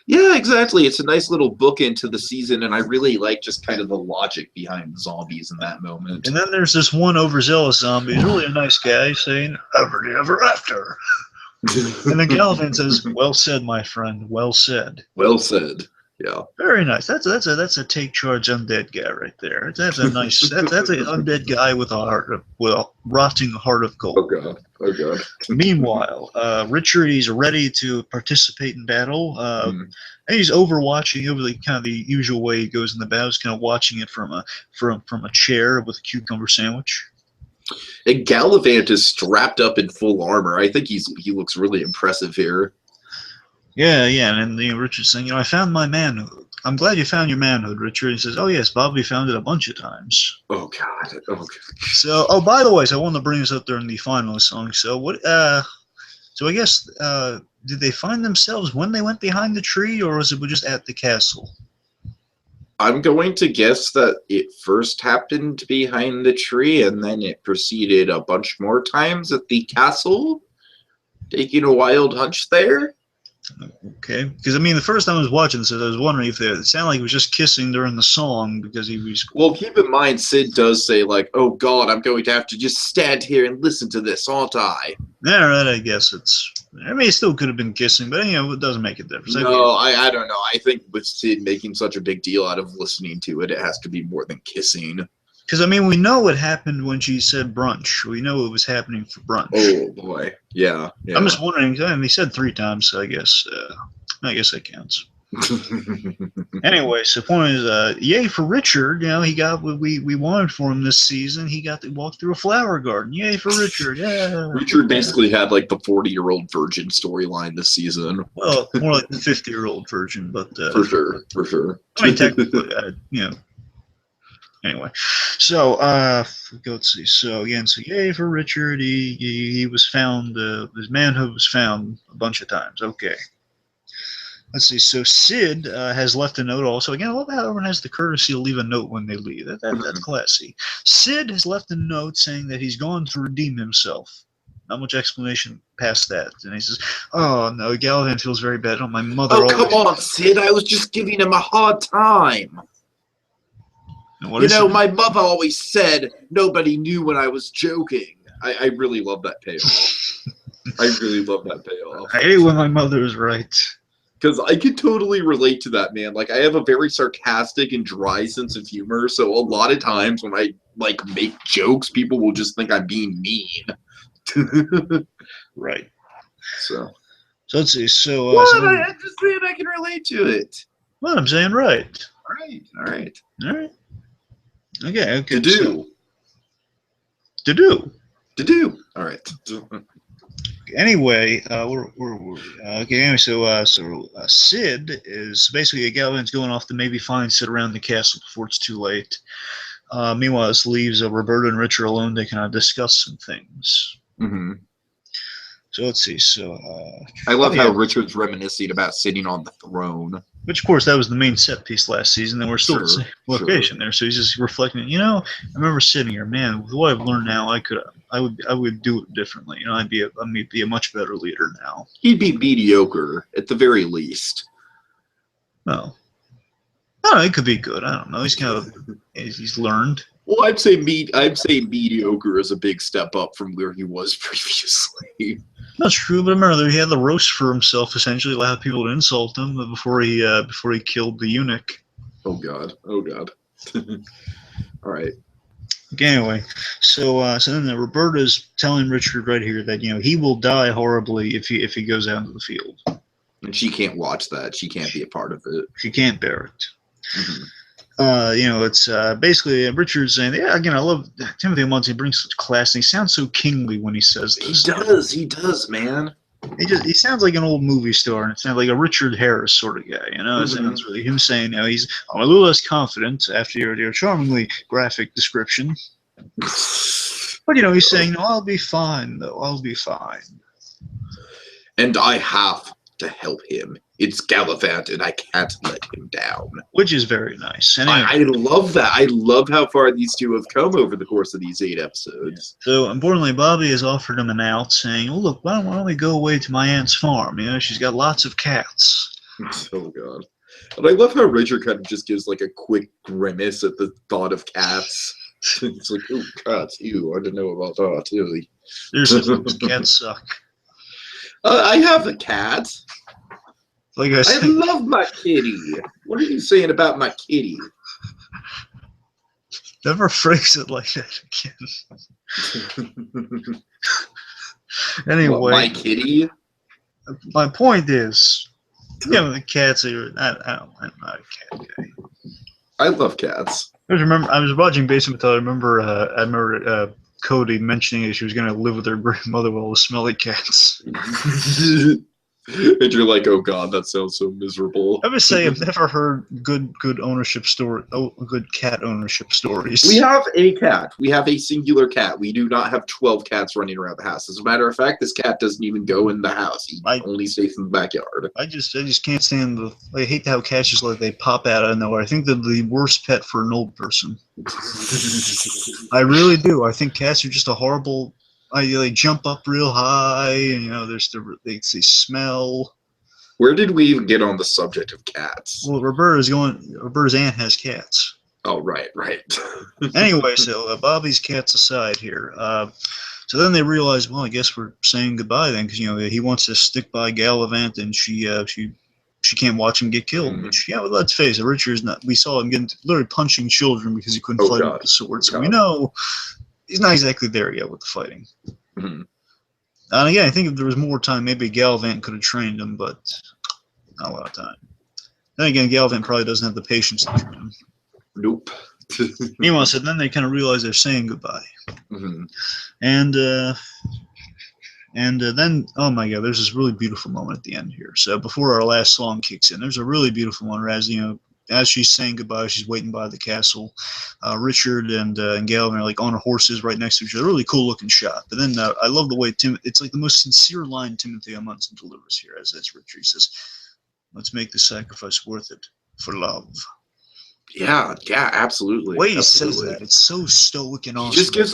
S3: Yeah, exactly. It's a nice little bookend to the season, and I really like just kind of the logic behind the zombies in that moment.
S2: And then there's this one overzealous zombie. He's really a nice guy saying, ever after. And then Galavant says, well said, my friend, well said.
S3: Well said. Yeah.
S2: Very nice. That's a take charge undead guy right there. That's a nice. that's an undead guy with a rotting heart of gold.
S3: Oh god.
S2: Meanwhile, Richard, he's ready to participate in battle. And he's overwatching over the usual way he goes in the battle. He's kind of watching it from a chair with a cucumber sandwich.
S3: And Galavant is strapped up in full armor. I think he looks really impressive here.
S2: Yeah, and Richard's saying, I found my manhood. I'm glad you found your manhood, Richard. He says, oh yes, Bobby found it a bunch of times.
S3: Oh god.
S2: So, by the way, so I wanted to bring this up during the final song. So so I guess, did they find themselves when they went behind the tree, or was it just at the castle?
S3: I'm going to guess that it first happened behind the tree, and then it proceeded a bunch more times at the castle, taking a wild hunch there.
S2: Okay, because the first time I was watching this, I was wondering if it sounded like he was just kissing during the song because he was.
S3: Well, keep in mind, Sid does say like, "Oh God, I'm going to have to just stand here and listen to this, aren't I?"
S2: Yeah, right. I guess it's. It still could have been kissing, but it doesn't make a difference.
S3: No, I don't know. I think with Sid making such a big deal out of listening to it, it has to be more than kissing.
S2: Because, we know what happened when she said brunch. We know it was happening for brunch.
S3: Oh, boy. Yeah.
S2: I'm just wondering. He said 3 times, so I guess that counts. Anyway, so the point is, yay for Richard. He got what we wanted for him this season. He got to walk through a flower garden. Yay for Richard. Yeah.
S3: Richard basically had, like, the 40-year-old virgin storyline this season.
S2: Well, more like the 50-year-old virgin, but...
S3: For sure.
S2: Technically, Anyway, so let's see. So again, yay for Richard. He was found. His manhood was found a bunch of times. Okay. Let's see. So Sid has left a note also. Again, I love how everyone has the courtesy to leave a note when they leave. That's classy. Sid has left a note saying that he's gone to redeem himself. Not much explanation past that. And he says, oh, no, Galavant feels very bad. Oh, my mother.
S3: Oh, come on, Sid. I was just giving him a hard time.
S2: What is it?
S3: my mother always said nobody knew when I was joking. I really love that payoff. I really love that payoff.
S2: I hate when my mother is right.
S3: Because I could totally relate to that, man. Like, I have a very sarcastic and dry sense of humor, so a lot of times when I, like, make jokes, people will just think I'm being mean.
S2: Right.
S3: So
S2: let's see. So,
S3: I'm just saying I can relate to it.
S2: well, I'm saying right.
S3: All right.
S2: Okay.
S3: To do.
S2: To do.
S3: All right.
S2: Anyway, okay. Anyway, so Sid is basically Galavant's going off to maybe find Sid around the castle before it's too late. Meanwhile, this leaves Roberta and Richard alone. They kind of discuss some things.
S3: Mm-hmm.
S2: So let's see. So
S3: I love how Richard's reminiscing about sitting on the throne.
S2: Which, of course, that was the main set piece last season, and we're still at the same location there. So he's just reflecting. I remember sitting here, man. With what I've learned now, I would do it differently. I'd be a much better leader now.
S3: He'd be mediocre at the very least.
S2: No, it could be good. I don't know. He's learned.
S3: Well, I'd say mediocre is a big step up from where he was previously.
S2: That's true, but remember, he had the roast for himself. Essentially, allowed people to insult him before he killed the eunuch.
S3: Oh God! All right.
S2: Okay, anyway, so then Roberta's telling Richard right here that he will die horribly if he goes out into the field.
S3: And she can't watch that. She can't be a part of it.
S2: She can't bear it.
S3: Mm-hmm.
S2: It's basically Richard's saying, yeah, again, I love Timothy Omonte. He brings such class, and he sounds so kingly when he says this.
S3: He does, man.
S2: He sounds like an old movie star, and it sounds like a Richard Harris sort of guy. It
S3: Mm-hmm.
S2: sounds really him saying, I'm a little less confident after your charmingly graphic description. But he's saying, no, I'll be fine, though. I'll be fine.
S3: And I have to help him. It's Galavant, and I can't let him down.
S2: Which is very nice. Anyway,
S3: I love that. I love how far these two have come over the course of these 8 episodes.
S2: So, importantly, Bobby has offered him an out, saying, well, look, why don't we go away to my aunt's farm? She's got lots of cats.
S3: Oh, God. And I love how Richard kind of just gives, like, a quick grimace at the thought of cats. It's like, oh, cats, ew, I didn't know about that, really.
S2: Seriously, cats suck.
S3: I have a cat.
S2: Like I said,
S3: I love my kitty. What are you saying about my kitty?
S2: Never phrase it like that again. Anyway,
S3: what, my kitty?
S2: My point is, the cats are. I'm not a cat guy.
S3: I love cats.
S2: I was watching Basement Hotel. I remember Cody mentioning that she was going to live with her grandmother with all the smelly cats.
S3: And you're like, oh God, that sounds so miserable.
S2: I would say I've never heard good ownership story. Good cat ownership stories.
S3: We have a cat. We have a singular cat. We do not have 12 cats running around the house. As a matter of fact, this cat doesn't even go in the house. He only stays in the backyard.
S2: I just can't stand I hate how cats just they pop out of nowhere. I think they're the worst pet for an old person. I really do. I think cats are just a horrible. They jump up real high, and they smell.
S3: Where did we even get on the subject of cats?
S2: Well, Roberta's aunt has cats.
S3: Oh, right.
S2: Anyway, so Bobby's cats aside here. So then they realize, well, I guess we're saying goodbye then, because he wants to stick by Galavant, and she can't watch him get killed.
S3: Mm-hmm.
S2: Which, well, let's face it, Richard's not. We saw him literally punching children because he couldn't fight with the sword. So we know he's not exactly there yet with the fighting.
S3: Mm-hmm.
S2: And again, I think if there was more time, maybe Galavant could have trained him, but not a lot of time. Then again, Galavant probably doesn't have the patience to train him.
S3: Nope.
S2: Meanwhile, so then they kind of realize they're saying goodbye.
S3: Mm-hmm.
S2: And then, oh my God, there's this really beautiful moment at the end here. So before our last song kicks in, there's a really beautiful one as she's saying goodbye, she's waiting by the castle. Richard and Galavant are on horses right next to each other. Really cool looking shot. But then I love the way it's like the most sincere line Timothy Omonte delivers here as Richard. He says, "Let's make the sacrifice worth it for love."
S3: Yeah, absolutely.
S2: The way he says that, it's so stoic and awesome.
S3: He just gives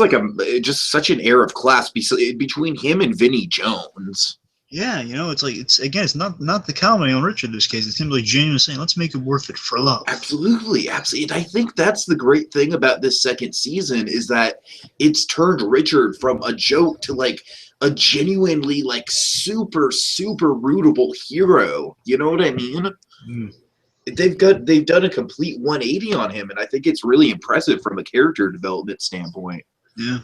S3: just such an air of class between him and Vinnie Jones.
S2: Yeah, you know, it's like it's not the comedy on Richard in this case. It's him like genuinely saying, "Let's make it worth it for love."
S3: Absolutely, absolutely. And I think that's the great thing about this second season is that it's turned Richard from a joke to like a genuinely like super, super rootable hero. You know what I mean?
S2: Mm,
S3: They've done a complete 180 on him, and I think it's really impressive from a character development standpoint.
S2: yeah.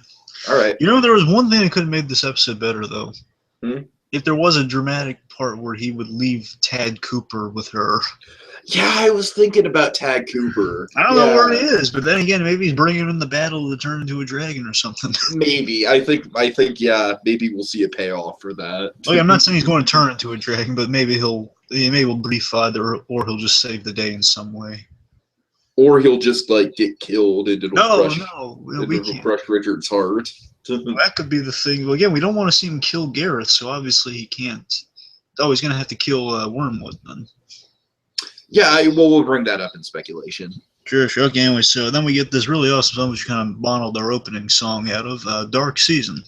S3: All right.
S2: You know, there was one thing that could have made this episode better, though.
S3: Hmm?
S2: If there was a dramatic part where he would leave Tad Cooper with her.
S3: Yeah, I was thinking about Tad Cooper.
S2: I don't know where he is, but then again, maybe he's bringing him in the battle to turn into a dragon or something.
S3: Maybe. I think yeah, maybe we'll see a payoff for that.
S2: Like, I'm not saying he's going to turn into a dragon, but maybe he'll brief either, or he'll just save the day in some way.
S3: Or he'll just like get killed and it'll crush Richard's heart.
S2: That could be the thing. Well, again, we don't want to see him kill Gareth, so obviously he can't. Oh, he's going to have to kill Wormwood then.
S3: Yeah, we'll bring that up in speculation.
S2: Sure. Okay, anyway, so then we get this really awesome song, which kind of modeled our opening song out of Dark Season.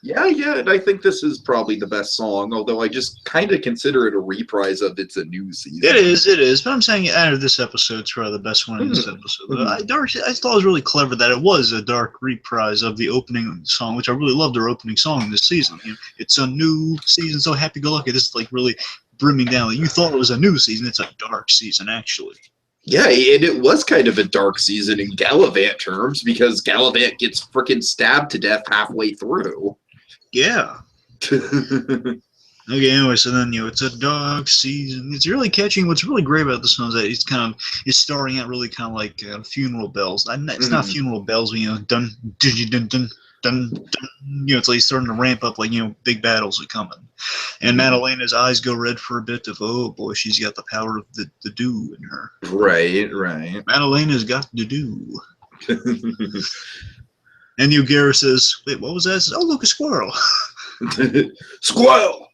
S3: Yeah, and I think this is probably the best song, although I just kind of consider it a reprise of It's a New Season.
S2: It is, but I'm saying out of this episode, it's probably the best one in this episode. I thought it was really clever that it was a dark reprise of the opening song, which I really loved their opening song this season. You know, it's a new season, so happy-go-lucky. This is like really brimming down. Like, you thought it was a new season, it's a dark season, actually.
S3: Yeah, and it was kind of a dark season in Galavant terms, because Galavant gets freaking stabbed to death halfway through.
S2: Yeah. Okay, anyway, so then, you know, it's a dark season. It's really catchy. What's really great about this song is that it's starting out really kind of like funeral bells. It's not funeral bells, you know, dun, dun, dun, dun, dun, dun. You know, it's like starting to ramp up, like, you know, big battles are coming. And Madalena's eyes go red for a bit of, oh boy, she's got the power of the dew in her.
S3: Right.
S2: Madalena's got the dew. And Gareth says, wait, what was that? Says, oh, look, a squirrel.
S3: Squirrel!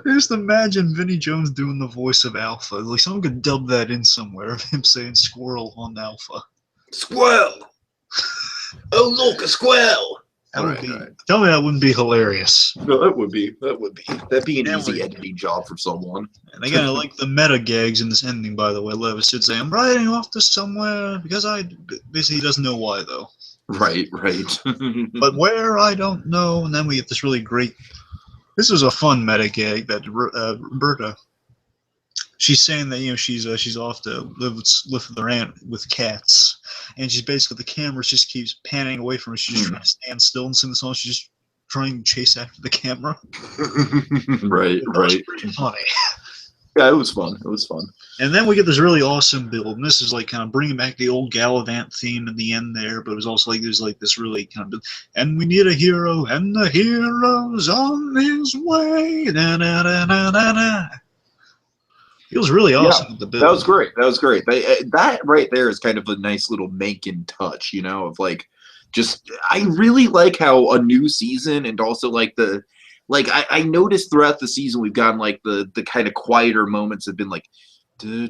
S2: Just imagine Vinnie Jones doing the voice of Alpha. Like, someone could dub that in somewhere of him saying squirrel on Alpha.
S3: Squirrel! Oh, look, a squirrel!
S2: Tell me that wouldn't be hilarious.
S3: No, that would be. That'd be an easy editing job for someone.
S2: And again, I like the meta gags in this ending, by the way. Levis should say, I'm riding off to somewhere, because basically he doesn't know why, though.
S3: Right.
S2: But where, I don't know. And then we get this really great, this was a fun meta gag that Roberta, she's saying that, you know, she's off to live with her aunt with cats, and she's basically, the camera just keeps panning away from her. She's just trying to stand still and sing the song. She's just trying to chase after the camera.
S3: Right.
S2: Pretty funny.
S3: Yeah, it was fun.
S2: And then we get this really awesome build, and this is like kind of bringing back the old Galavant theme in the end there, but it was also like there's like this really kind of, and we need a hero, and the hero's on his way. Na, na, na, na, na, na. Feels really awesome.
S3: Yeah, that was great. That right there is kind of a nice little Mencken touch, you know, of like, just, I really like how a new season, and also like I noticed throughout the season we've gotten like the kind of quieter moments have been like, you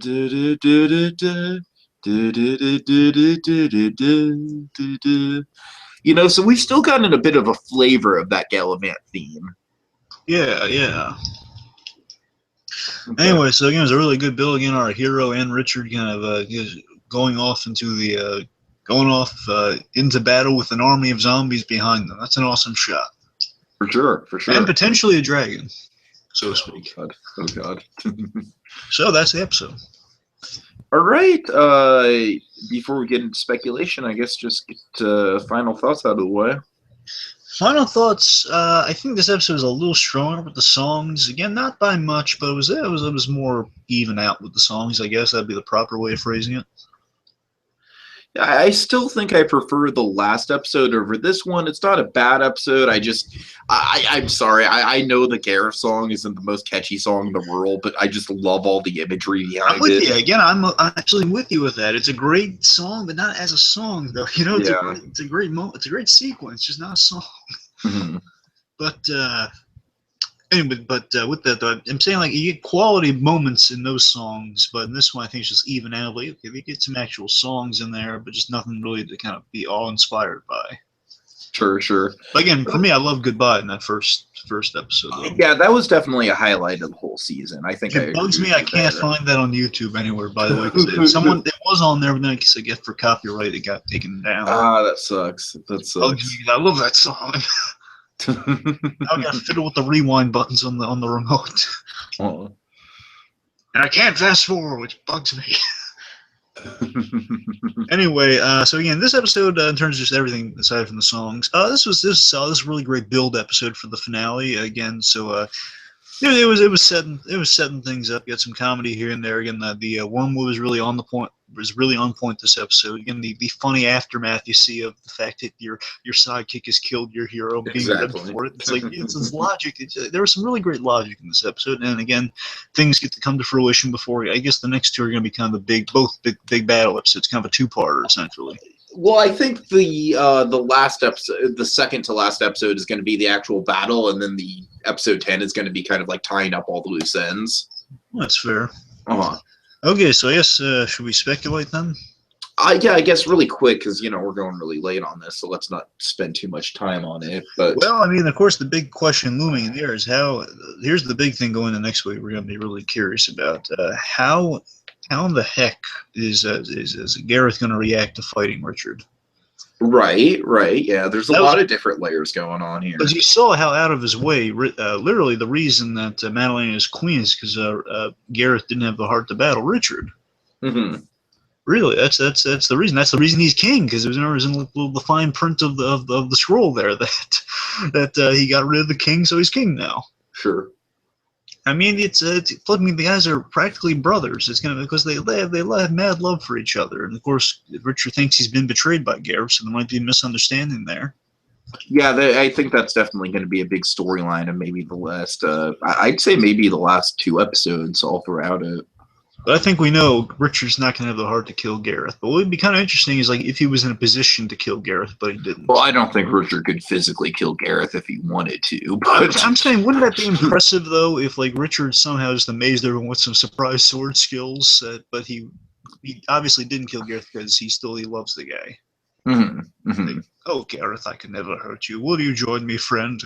S3: know, so we've still gotten a bit of a flavor of that Galavant theme.
S2: Yeah. Okay. Anyway, so again, it was a really good build. Again, our hero and Richard kind of going off into battle with an army of zombies behind them. That's an awesome shot.
S3: For sure.
S2: And potentially a dragon, so to speak.
S3: Oh God.
S2: So that's the episode.
S3: All right. Before we get into speculation, I guess just get final thoughts out of the way.
S2: Final thoughts. I think this episode was a little stronger with the songs. Again, not by much, but it was more even out with the songs. I guess that'd be the proper way of phrasing it.
S3: I still think I prefer the last episode over this one. It's not a bad episode. I'm sorry. I know the Gareth song isn't the most catchy song in the world, but I just love all the imagery behind it.
S2: I'm with you. Again, I'm actually with you with that. It's a great song, but not as a song, though. You know, it's a great moment. It's a great sequence, just not a song.
S3: Mm-hmm.
S2: But anyway, with that, though, I'm saying like you get quality moments in those songs, but in this one I think it's just even out. Like, okay, we get some actual songs in there, but just nothing really to kind of be all inspired by.
S1: Sure.
S2: But again, for me, I love Goodbye in that first episode. Though.
S1: Yeah, that was definitely a highlight of the whole season. I think
S2: It bugs me. I can't find that on YouTube anywhere. By the way, because it was on there, but then I guess for copyright, it got taken down.
S1: That sucks. That
S2: Bugs me. I love that song. I gotta fiddle with the rewind buttons on the remote.
S1: Oh.
S2: And I can't fast forward, which bugs me. Anyway, so again, this episode in terms of just everything aside from the songs, this was really great build episode for the finale again. So it was setting things up. You had some comedy here and there. Again, the Wormwood was really on the point. Was really on point this episode. Again, the funny aftermath you see of the fact that your sidekick has killed your hero, being red for it. It's like it's logic. There was some really great logic in this episode, and again, things get to come to fruition before. I guess the next two are going to be kind of both big battle episodes, kind of a two-parter essentially.
S1: Well, I think the last episode, the second to last episode, is going to be the actual battle, and then the episode 10 is going to be kind of like tying up all the loose ends.
S2: Well, that's fair.
S1: Uh-huh.
S2: Okay, so I guess should we speculate then?
S1: Yeah, I guess really quick because we're going really late on this, so let's not spend too much time on it. But
S2: well, I mean, of course, the big question looming there is how. Here's the big thing going into next week. We're going to be really curious about how in the heck is Gareth going to react to fighting Richard?
S1: Right. Yeah, there's a lot of different layers going on here.
S2: Because you saw how out of his way, literally the reason that Madeline is queen is because Gareth didn't have the heart to battle Richard.
S1: Mm-hmm.
S2: Really, that's the reason. That's the reason he's king, because it was in the fine print of the scroll there that he got rid of the king, so he's king now.
S1: Sure.
S2: I mean, the guys are practically brothers. It's gonna because they have mad love for each other, and of course, Richard thinks he's been betrayed by Gareth, so there might be a misunderstanding there.
S1: Yeah, I think that's definitely going to be a big storyline, and maybe the last. I'd say maybe the last 2 episodes all throughout it.
S2: But I think we know Richard's not going to have the heart to kill Gareth. But what would be kind of interesting is like if he was in a position to kill Gareth, but he didn't.
S1: Well, I don't think Richard could physically kill Gareth if he wanted to. But
S2: I'm saying, wouldn't that be impressive though? If like Richard somehow just amazed everyone with some surprise sword skills, but he obviously didn't kill Gareth because he loves the guy.
S1: Mm-hmm. Mm-hmm.
S2: Like, oh, Gareth, I can never hurt you. Will you join me, friend?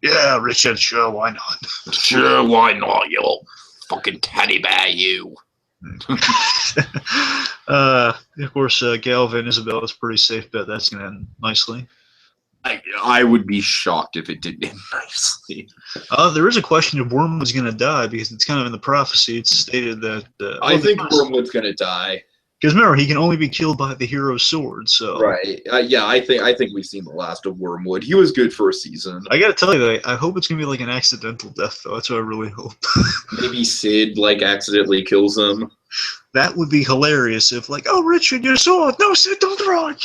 S2: Yeah, Richard. Sure, why not?
S1: Sure, why not? You little fucking teddy bear, you.
S2: Of course, Galavant and Isabel is a pretty safe bet. That's going to end nicely.
S1: I would be shocked if it didn't end nicely.
S2: There is a question if Wormwood's going to die because it's kind of in the prophecy. It's stated that
S1: I think Wormwood's going to die.
S2: Because remember, he can only be killed by the hero's sword. So
S1: right, yeah, I think we've seen the last of Wormwood. He was good for a season.
S2: I got to tell you that I hope it's going to be like an accidental death, though. That's what I really hope.
S1: Maybe Sid accidentally kills him.
S2: That would be hilarious if oh, Richard, your sword! No, Sid, don't throw it!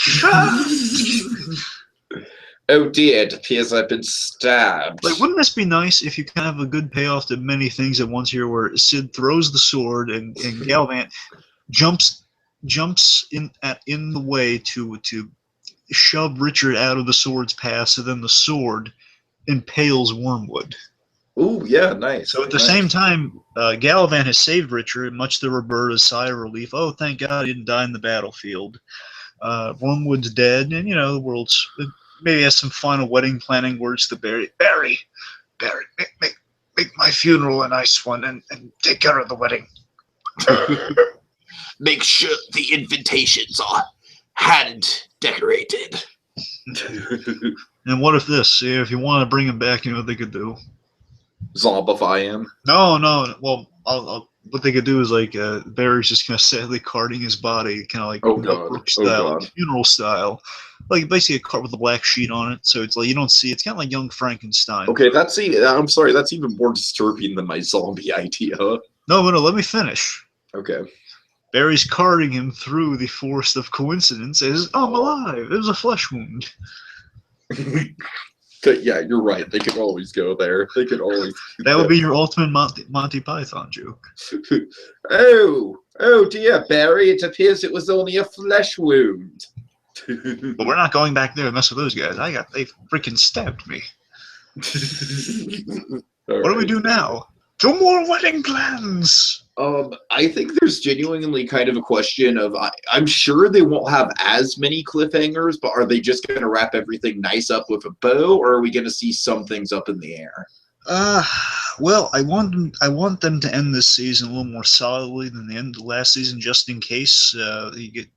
S1: Oh dear, it appears I've been stabbed.
S2: Wouldn't this be nice if you kind of have a good payoff to many things at once here, where Sid throws the sword and Galavant jumps in the way to shove Richard out of the sword's path, so then the sword impales Wormwood.
S1: Ooh, yeah, nice.
S2: So at the same time, Galavant has saved Richard, much to Roberta's sigh of relief. Oh, thank God he didn't die in the battlefield. Wormwood's dead, and the world's maybe has some final wedding planning words to Barry. Barry, make my funeral a nice one, and take care of the wedding.
S1: Make sure the invitations are hand decorated.
S2: And what if this? If you want to bring him back, what they could do?
S1: Zombify him.
S2: No. Well, what they could do is Barry's just kind of sadly carting his body, kind of style, funeral style, basically a cart with a black sheet on it. So it's you don't see. It's kind of like Young Frankenstein.
S1: Okay, I'm sorry. That's even more disturbing than my zombie idea.
S2: No. Let me finish.
S1: Okay.
S2: Barry's carting him through the forest of coincidence as, I'm alive. It was a flesh wound.
S1: Yeah, you're right. They could always go there. They could always.
S2: That would be your ultimate Monty Python joke.
S1: Oh dear, Barry. It appears it was only a flesh wound.
S2: But we're not going back there to mess with those guys. They freaking stabbed me. What do we do now? 2 more wedding plans.
S3: I think there's genuinely kind of a question of I'm sure they won't have as many cliffhangers, but are they just going to wrap everything nice up with a bow, or are we going to see some things up in the air?
S2: Well, I want them to end this season a little more solidly than the end of last season, just in case they get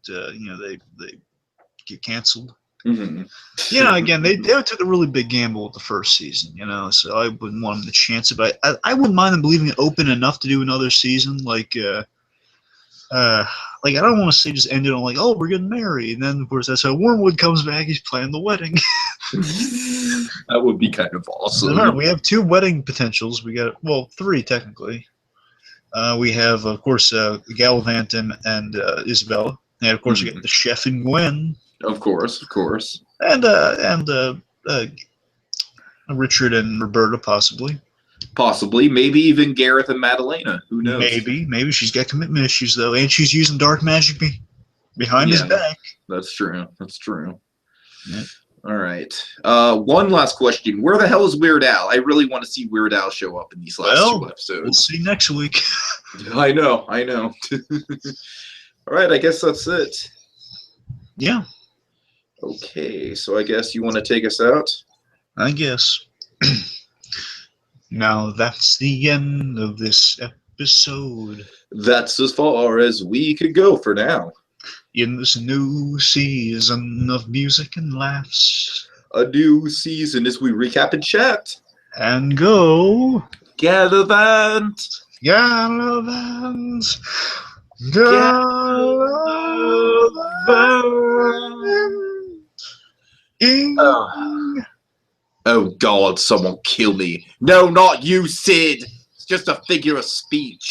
S2: canceled.
S3: Mm-hmm.
S2: Again, they took a really big gamble with the first season, so I wouldn't want them to chance it, but I wouldn't mind them leaving it open enough to do another season, like I don't want to say just end it on like, oh, we're getting married, and then of course that's how Wormwood comes back, he's planning the wedding.
S3: That would be kind of awesome.
S2: Remember, we have 2 wedding potentials. We got 3 technically. We have, of course, Galavant and Isabella, and of course we got the chef and Gwen.
S3: Of course.
S2: And Richard and Roberta, possibly.
S3: Possibly. Maybe even Gareth and Madalena. Who knows?
S2: Maybe she's got commitment issues though, and she's using dark magic behind his back.
S3: That's true.
S2: Yep.
S3: All right. One last question. Where the hell is Weird Al? I really want to see Weird Al show up in these last 2 episodes.
S2: We'll see next week.
S3: I know. All right. I guess that's it.
S2: Yeah.
S3: Okay. So I guess you want to take us out?
S2: I guess. Now that's the end of this episode.
S3: That's as far as we could go for now.
S2: In this new season of music and laughs.
S3: A new season as we recap and chat.
S2: And go.
S3: Galavant.
S2: Galavant. Galavant-Ing.
S3: Oh God, someone kill me. No, not you, Sid. It's just a figure of speech.